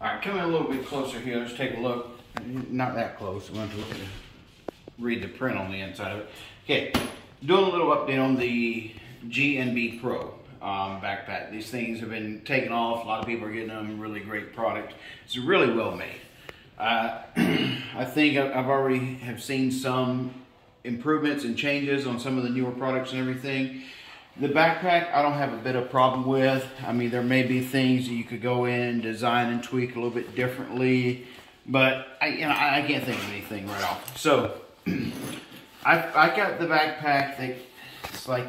All right, coming a little bit closer here. Let's take a look. Not that close. I'm going to read the print on the inside of it. Okay, doing a little update on the GandBPro backpack. These things have been taken off. A lot of people are getting them. Really great product. It's really well made. I think I've already have seen some improvements and changes on some of the newer products and everything. The backpack, I don't have a bit of problem with. I mean, there may be things that you could go in, design and tweak a little bit differently, but I can't think of anything right off. So I got the backpack that it's like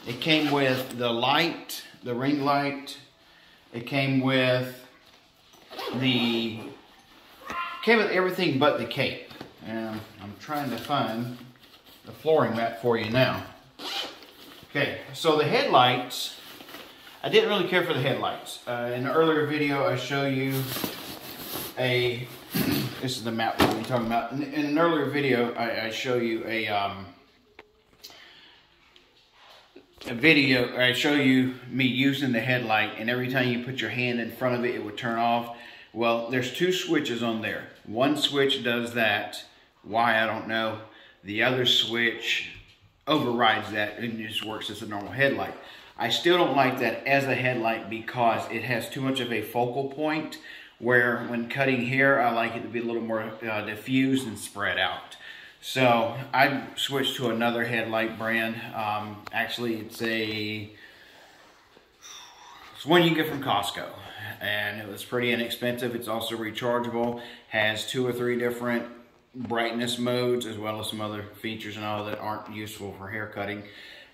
it came with the light, the ring light. It came with everything but the cape. And I'm trying to find the flooring mat for you now. Okay, so the headlights, I didn't really care for the headlights. In an earlier video, I show you this is the map we'll be talking about. In an earlier video, I show you I show you me using the headlight, and every time you put your hand in front of it, it would turn off. Well, there's two switches on there. One switch does that. Why, I don't know. The other switch overrides that and just works as a normal headlight. I still don't like that as a headlight because it has too much of a focal point, where when cutting hair, I like it to be a little more diffused and spread out. So I switched to another headlight brand. Actually, it's one you can get from Costco, and it was pretty inexpensive. It's also rechargeable, has 2 or 3 different brightness modes, as well as some other features and all that aren't useful for hair cutting.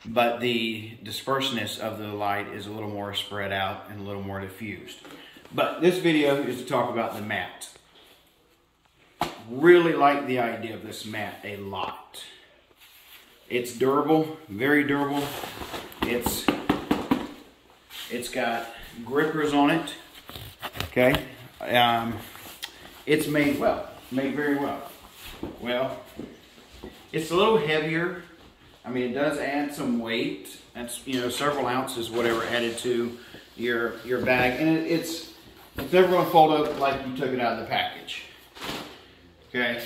But the dispersiveness of the light is a little more spread out and a little more diffused. But this video is to talk about the mat. Really like the idea of this mat a lot. It's durable, very durable. It's got grippers on it. Okay, it's made well, made very well. Well, it's a little heavier. I mean, it does add some weight. That's, several ounces, whatever, added to your bag, and it's never going to fold up like you took it out of the package. Okay,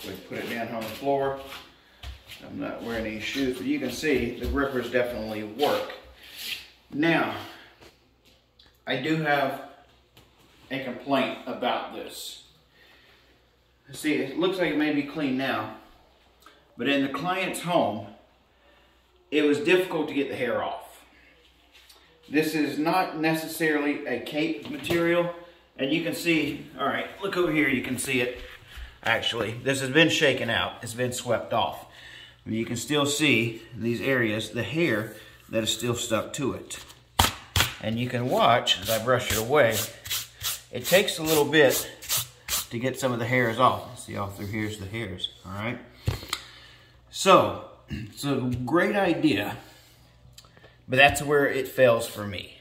so put it down on the floor. I'm not wearing any shoes, but you can see the grippers definitely work. Now, I do have a complaint about this. See, it looks like it may be clean now, but in the client's home, it was difficult to get the hair off. This is not necessarily a cape material, and you can see, all right, look over here, you can see it. Actually, this has been shaken out, it's been swept off. You can still see these areas, the hair that is still stuck to it. And you can watch, as I brush it away, it takes a little bit to get some of the hairs off. See all through here's the hairs, all right? So, it's a great idea, but that's where it fails for me.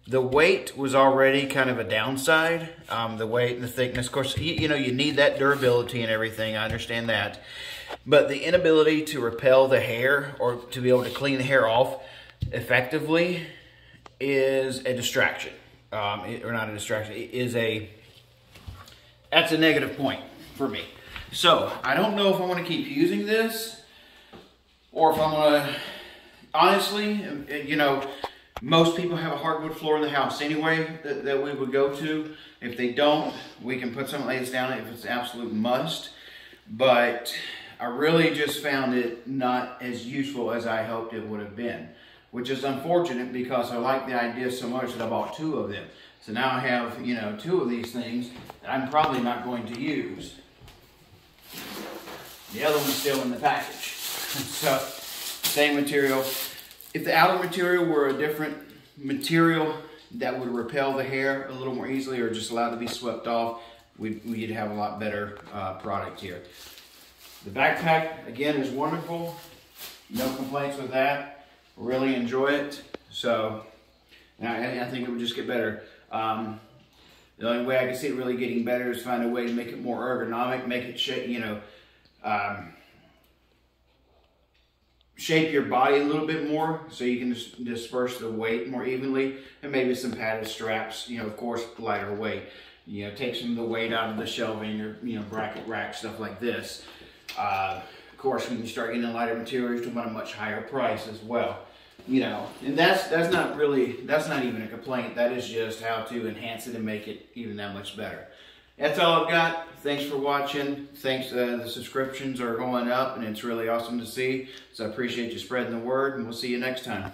The weight was already kind of a downside. The weight and the thickness, of course, you need that durability and everything, I understand that. But the inability to repel the hair or to be able to clean the hair off effectively is a distraction. Or not a distraction, it is that's a negative point for me. So I don't know if I want to keep using this or if I'm going to, honestly, most people have a hardwood floor in the house anyway that we would go to. If they don't, we can put some of these down if it's an absolute must. But I really just found it not as useful as I hoped it would have been, which is unfortunate because I like the idea so much that I bought 2 of them. So now I have, 2 of these things that I'm probably not going to use. The other one's still in the package. So, same material. If the outer material were a different material that would repel the hair a little more easily or just allow it to be swept off, we'd have a lot better product here. The backpack, again, is wonderful. No complaints with that. Really enjoy it. So, I think it would just get better. The only way I can see it really getting better is find a way to make it more ergonomic, make it shape, shape your body a little bit more so you can just disperse the weight more evenly, and maybe some padded straps, you know, of course, lighter weight. You know, take some of the weight out of the shelving or, you know, bracket rack, stuff like this. Of course, when you start getting lighter materials, you're talking about a much higher price as well. You know, and that's not even a complaint. That is just how to enhance it and make it even that much better. That's all I've got. Thanks for watching. Thanks, the subscriptions are going up, and it's really awesome to see. So I appreciate you spreading the word, and we'll see you next time.